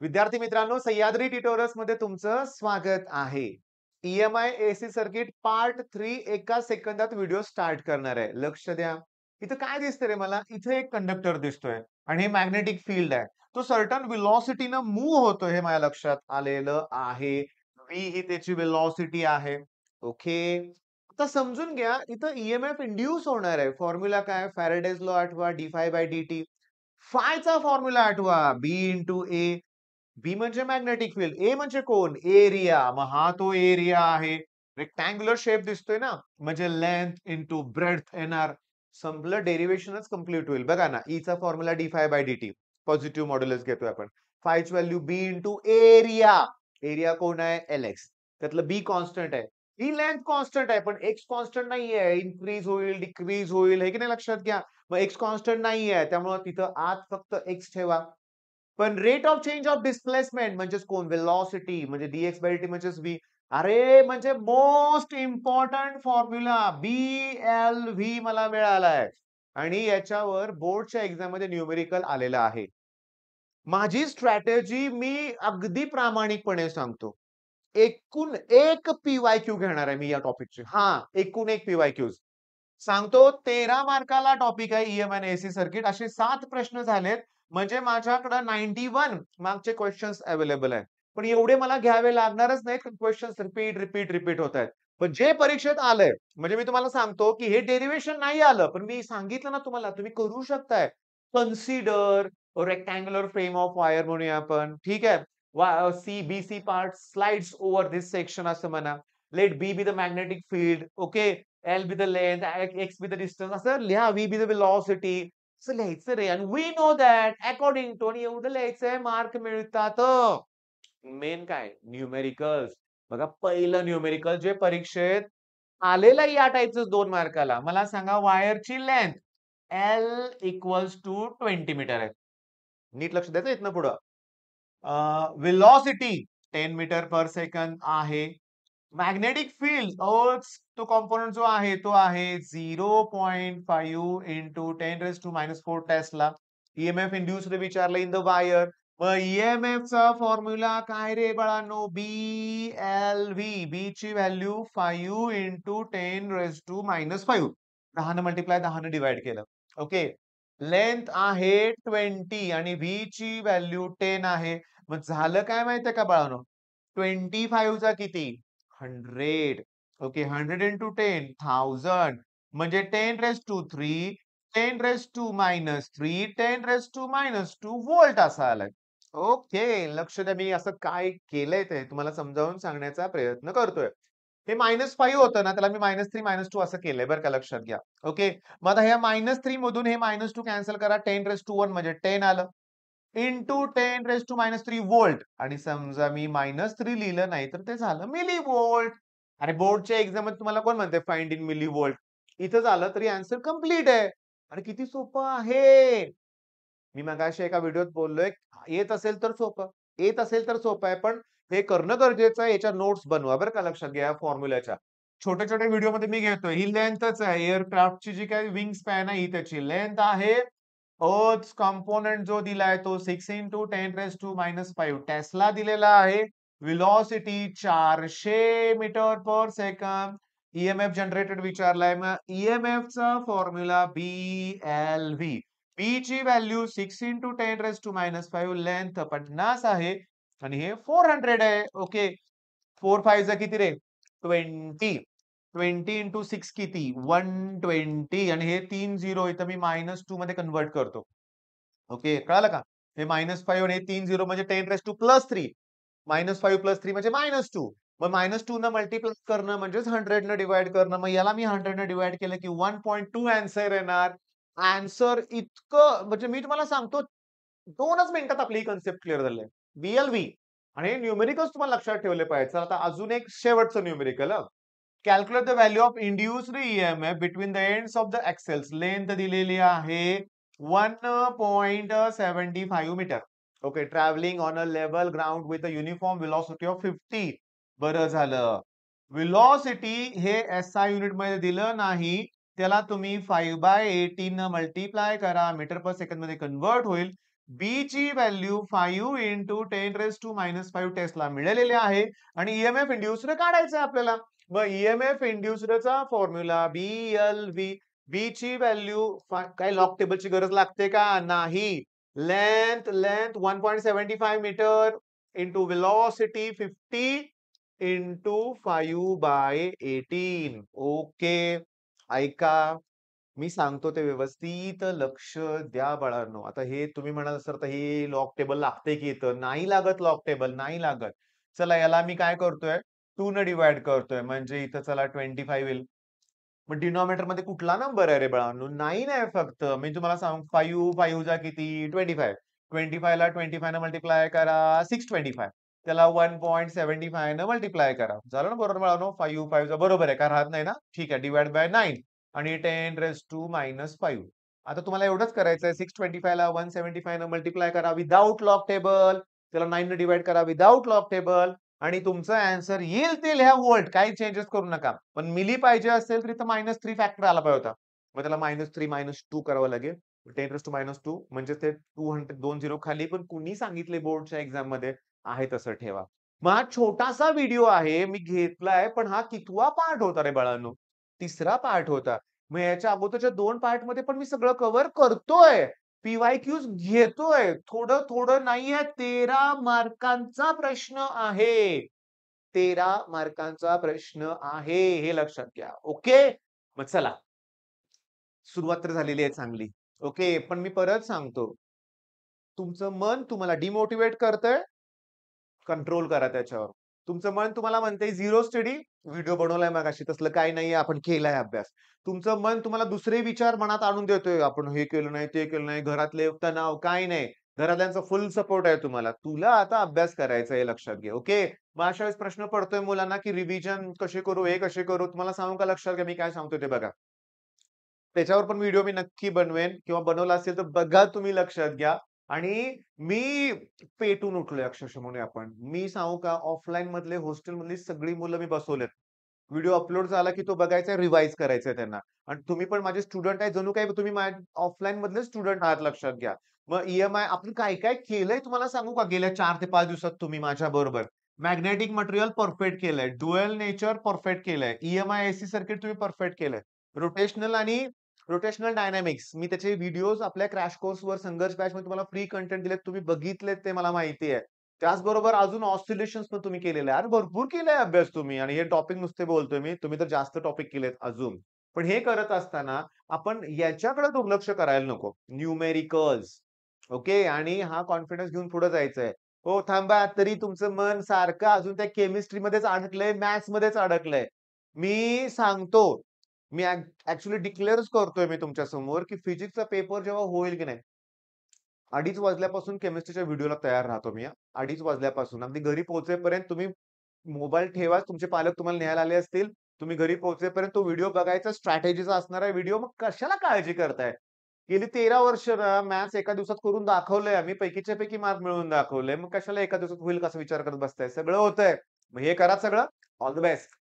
विद्यार्थी मित्रांनो, सह्याद्री ट्युटोरियल्स मध्ये तुमचं स्वागत आहे. ईएमआय एसी सर्किट पार्ट 3 एका सेकंदात व्हिडिओ स्टार्ट करणार आहे. लक्ष द्या. इथं काय दिसतंय रे मला? इथे एक कंडक्टर दिसतोय आणि हे मॅग्नेटिक फील्ड आहे. तो सर्टन व्हेलॉसिटीनं मूव्ह होतोय हे माझ्या लक्षात आलेलं आहे. व्ही ही त्याची व्हेलॉसिटी आहे. ओके. आता समजून घ्या, इथं ईएमएफ इंड्यूस होणार आहे. फॉर्म्युला काय? फॅराडेज लॉ आठवा, dy/dt. फायचा फॉर्म्युला आठवा, B इंटू A. बी म्हणजे मॅग्नेटिक फील्ड, ए म्हणजे कोण? एरिया. मग हा तो एरिया आहे. रेक्टँग्युलर शेप दिसतोय ना, म्हणजे लेंथ इंटू ब्रेड्थ येणार. संपलं, डेरिव्हेशनच कम्प्लीट होईल. बघा ना, E चा फॉर्म्युला d∅dt. पॉझिटिव्ह मॉड्युलस घेतोय आपण. फायची व्हॅल्यू बी इंटू एरिया. एरिया कोण आहे? Lx. त्यातलं बी कॉन्स्टंट आहे. ही लेंथ कॉन्स्टंट आहे, पण एक्स कॉन्स्टंट नाहीये. इन्क्रीज होईल, डिक्रीज होईल, हे की नाही लक्षात घ्या. मग एक्स कॉन्स्टंट नाहीये, त्यामुळे तिथं आत फक्त एक्स ठेवा. पण rate of change of displacement म्हणजेच कोण? व्हेलॉसिटी म्हणजे dx/dt म्हणजेच v. अरे म्हणजे मोस्ट इम्पॉर्टंट फॉर्म्युला BLV मला मिळालाय आणि याच्यावर बोर्डच्या एक्झाम मध्ये न्यूमेरिकल आलेलं आहे. माझी स्ट्रॅटेजी मी अगदी प्रामाणिकपणे सांगतो. एकूण एक पीवायक्यू घेणार आहे मी या टॉपिकचे. हां, एकूण एक पीवायक्यूज. सांगतो 13 मार्काला टॉपिक आहे ईएमआय आणि एसी सर्किट. असे 7 प्रश्न झालेत. म्हणजे माझ्याकडे 91 मार्कचे क्वेश्चन्स अवेलेबल आहेत. पण एवढे मला घ्यावे लागणारच नाहीत, क्वेश्चन्स रिपीट होत आहेत. पण जे परीक्षेत आलंय, म्हणजे मी तुम्हाला सांगतो, की हे डेरिव्हेशन नाही आलं, पण मी सांगितलं ना तुम्हाला, तुम्ही करू शकताय. Consider rectangular frame of wire म्हणूया आपण. ठीक आहे. See part slides over this section असं म्हणा. Let B the magnetic field. Okay. L be the length, X be the distance, असं लिहा. V be the velocity. असं लिहायचं रे. आणि we know that according to, आणि एवढं लिहायचंय, मार्क मिळतात. मेन काय? न्यूमेरिकल्स. बघा, पहिलं न्यूमेरिकल जे परीक्षेत आलेलं या टाईपचं 2 मार्काला. मला सांगा, वायरची length L equals to 20 metre आहे. नीट लक्ष द्यायचं इथनं पुढं. व्हेलॉसिटी 10 मीटर पर सेकंद आहे. मॅग्नेटिक फील्ड तो कॉम्पोनंट जो आहे तो आहे 0.5 इंटू 10⁻⁻4 टेस्ला. ईएमएफ इंड्यूस्ड विचारलं इन द वायर. मग ईएमएफ चा फॉर्म्युला काय रे बाळांनो? BLV. बी ची व्हॅल्यू 5 इंटू 10⁻⁻5. 10 न मल्टिप्लाय, 10 न डिवाइड केलं. ओके. लेंथ आहे 20 आणि व्ही ची व्हॅल्यू 10 आहे. मग झालं काय माहितीये का बाळांनो? 25 चा किती? 100. ओके. 100 इंटू 10 1000. म्हणजे 10⁻³ 10⁻⁻3 10⁻⁻2 व्होल्ट असा आलाय. ओके. लक्ष द्या, मी असं काय केलंय ते तुम्हाला समजावून सांगण्याचा प्रयत्न करतोय. हे -5 होतं ना, त्याला मी -3 -2 असं केलंय बरं का, लक्षात घ्या. ओके. मग आता ह्या -3 मधून हे -2 कॅन्सल करा. 10⁻1 म्हणजे 10 आलं. Into 10⁻³ volt. आणि समजा मी -3 लिहिलं नाही, तर ते झालं मिलीव्होल्ट. अरे बोर्डच्या एक्झाममध्ये तुम्हाला कोण म्हणतंय फाइंड इन मिलीव्होल्ट? इथं झालं तरी आन्सर कंप्लीट आहे. अरे किती सोपं आहे. मी मगाशी एका व्हिडिओत बोललोय, येत असेल तर सोपं. येत असेल तर सोपं आहे, पण हे करणं गरजेचं आहे. याच्या नोट्स बनवा बरं का, लक्षात घ्या फॉर्म्युल्याच्या. छोट्या-छोट्या व्हिडिओमध्ये मी घेतोय. ही लेंथच आहे. एअरक्राफ्टची जी काही विंग स्पॅन आहे, ही त्याची लेंथ आहे. तोच कंपोनंट जो दिलाय तो 6 इंटू 10⁻⁻5 टेस्ला दिलेला आहे. Velocity 400 metre per second. EMF generated विचारलाय. मग ईएमएफ चा फॉर्म्युला BLV. बी ची व्हॅल्यू 6 इंटू 10⁻⁻5, लेंथ 50 आहे आणि हे 400 आहे. ओके. 4 5 किती रे? 20. 20 इंटू 6 किती? 120. आणि हे 3 झिरो इथं मी -2 मध्ये कन्व्हर्ट करतो. ओके. कळालं का? हे -5 आणि हे 3 झिरो म्हणजे 10⁻3. -5 + 3 म्हणजे -2. मग -2 न मल्टिप्लाय करणं म्हणजेच 100 न डिव्हाईड करणं. मग याला मी 100 न डिव्हाईड केलं की 1.2 आन्सर येणार. आन्सर इतकं, म्हणजे मी तुम्हाला सांगतो 2च मिनिटात आपली ही कन्सेप्ट क्लिअर झाली आहे. BLV. आणि हे न्यूमेरिकल्स तुम्हाला लक्षात ठेवले पाहिजे. चला आता अजून एक शेवटचं numerical. Calculate the value of induced EMF between the ends of the axles. Length दिलेली आहे 1.75 metre. Okay. Travelling on a level ground with a uniform velocity of 50. बरं झालं. व्हेलॉसिटी हे SI युनिट मध्ये दिलं नाही. त्याला तुम्ही 5/18 न मल्टिप्लाय करा. मीटर पर सेकंद मध्ये कन्व्हर्ट होईल. बी ची व्हॅल्यू 5 इंटू 10⁻⁻5 टेस्ला मिळालेली आहे आणि ईएमएफ इंड्युस्ड काढायचं आहे आपल्याला. मग ईएमएफ इंड्युस्डचा फॉर्म्युला BLV. बी ची व्हॅल्यू काय लॉग टेबलची गरज लागते का? नाही. Length 1.75 metre into velocity 50 into 5/18. Okay. ऐका. मी सांगतो ते व्यवस्थित लक्ष द्या बाळांनो. आता हे तुम्ही म्हणाल सर तर हे लॉग टेबल लागते की इथं. नाही लागत लॉग टेबल, नाही लागत. चला याला मी काय करतोय 2 न डिव्हाईड करतोय म्हणजे इथं चला 25 येईल. मग डिनॉमिनेटर मध्ये कुठला नंबर आहे रे बाळांनो? 9 आहे फक्त. मी तुम्हाला सांगू 5 5 जा किती 25. 25 ला 25 न मल्टिप्लाय करा 625. त्याला 1.75 न मल्टिप्लाय करा. झालं ना बरोबर बाळांनो? 5 5 जा बरोबर आहे. काय राहत नाही ना? ठीक आहे. डिव्हाइड बाय 9 आणि 10⁻⁻5. आता तुम्हाला एवढंच करायचंय 625 ला 175 न मल्टिप्लाय करा विथआऊट लॉग टेबल. त्याला 9 ने डिव्हाईड करा विथआऊट लॉग टेबल. आणि तुमचं अन्सर येईल ते लिहा व्होल्ट. काही चेंजेस करू नका. पण मिली पाहिजे असेल तर इथं -3 फॅक्टर आला पाहिजे होता. मग त्याला -3 -2 करावं लागेल. 10⁻²- म्हणजे ते 200 2 झिरो खाली पण कुणी सांगितले बोर्डच्या एक्झाममध्ये आहे तसं ठेवा. मग हा छोटासा व्हिडिओ आहे मी घेतलाय, पण हा कितवा पार्ट होता रे बाळांनो? तिसरा पार्ट होता. मग याच्या अगोदरच्या 2 पार्टमध्ये पण मी सगळं कव्हर करतोय. पी-वाय-क्यूज घेतोय. थोडं नाहीये. 13 मार्कांचा प्रश्न आहे. 13 मार्कांचा प्रश्न आहे. हे लक्षात घ्या. ओके. मग चला. सुरुवात तर झालेली आहे चांगली. ओके. पण मी परत सांगतो. तुमचं मन तुम्हाला डिमोटिव्हेट करतंय, कंट्रोल करा त्याच्यावर. तुमचं मन तुम्हाला म्हणतंय झिरो स्टडी, व्हिडिओ बनवलाय मगाशी तसलं काही नाहीये, आपण केलाय अभ्यास. तुमचं मन तुम्हाला दुसरे विचार मनात आणून देतोय, आपण हे केलं नाही, ते केलं नाही, घरातले तणाव, काही नाही. घरातल्यांचा फुल सपोर्ट आहे तुम्हाला. तुला आता अभ्यास करायचा आहे हे लक्षात घे. ओके. मग अशा वेळेस प्रश्न पडतोय मुलांना, की रिव्हिजन कसे करू, हे कसे करू? तुम्हाला सांगू का लक्षात घ्या मी काय सांगतोय ते बघा. त्याच्यावर पण व्हिडिओ मी नक्की बनवेन किंवा बनवला असेल तर बघा तुम्ही लक्षात घ्या. आणि मी पेटून उठलोय अक्षरशः म्हणूया आपण. मी सांगू का ऑफलाईन मधले हॉस्टेल मधली सगळी मुलं मी बसवलेत. व्हिडिओ अपलोड झाला की तो बघायचा रिवाईज करायचा त्यांना. आणि तुम्ही पण माझे स्टुडंट आहे जणू काही तुम्ही ऑफलाईन मधले स्टुडंट आहात लक्षात घ्या. मग ईएमआय आपण काय-काय केलंय तुम्हाला सांगू का गेल्या 4 ते 5 दिवसात तुम्ही माझ्याबरोबर. मॅग्नेटिक मटेरियल परफेक्ट केलंय. ड्युअल नेचर परफेक्ट केलंय. ईएमआय एसी सर्किट तुम्ही परफेक्ट केलंय. रोटेशनल आणि रोटेशनल डायनामिक्स मी त्याचे व्हिडिओज आपल्या क्रॅश कोर्सवर संघर्ष बॅचमध्ये तुम्हाला फ्री कंटेंट दिलेत. तुम्ही बघितलेत ते मला माहिती आहे. त्याचबरोबर अजून ऑसिलेशन्स पण तुम्ही केलेले आहे. अरे भरपूर केलाय अभ्यास तुम्ही आणि हे टॉपिक नुसते बोलतोय मी. तुम्ही तर जास्त टॉपिक केलेत अजून. पण हे करत असताना आपण याच्याकडे दुर्लक्ष करायला नको. न्यूमेरिकल्स ओके आणि हा कॉन्फिडन्स घेऊन पुढे जायचंय. हो थांबा तरी तुमचं मन सारखं अजून त्या केमिस्ट्रीमध्येच अडकलंय, मॅथ्समध्येच अडकलंय. मी सांगतो मी ॲक्चुअली डिक्लेअरच करतोय मी तुमच्या समोर, की फिजिक्सचा पेपर जेव्हा होईल की नाही, 2:30 वाजल्यापासून केमिस्ट्रीच्या व्हिडिओला तयार राहतो मी हां. 2:30 वाजल्यापासून. अगदी घरी पोहोचेपर्यंत तुम्ही मोबाईल ठेवा. तुमचे पालक तुम्हाला न्यायला आले असतील. तुम्ही घरी पोहोचेपर्यंत तो व्हिडिओ बघायचा स्ट्रॅटेजीचा असणारा व्हिडिओ. मग कशाला काळजी करताय? गेली 13 वर्ष ना मॅथ्स एका दिवसात करून दाखवलंय आम्ही. पैकीच्या पैकी मार्क मिळवून दाखवलंय. मग कशाला एका दिवसात होईल कसा विचार करत बसताय? सगळं होतंय. मग हे करा सगळं. All the best.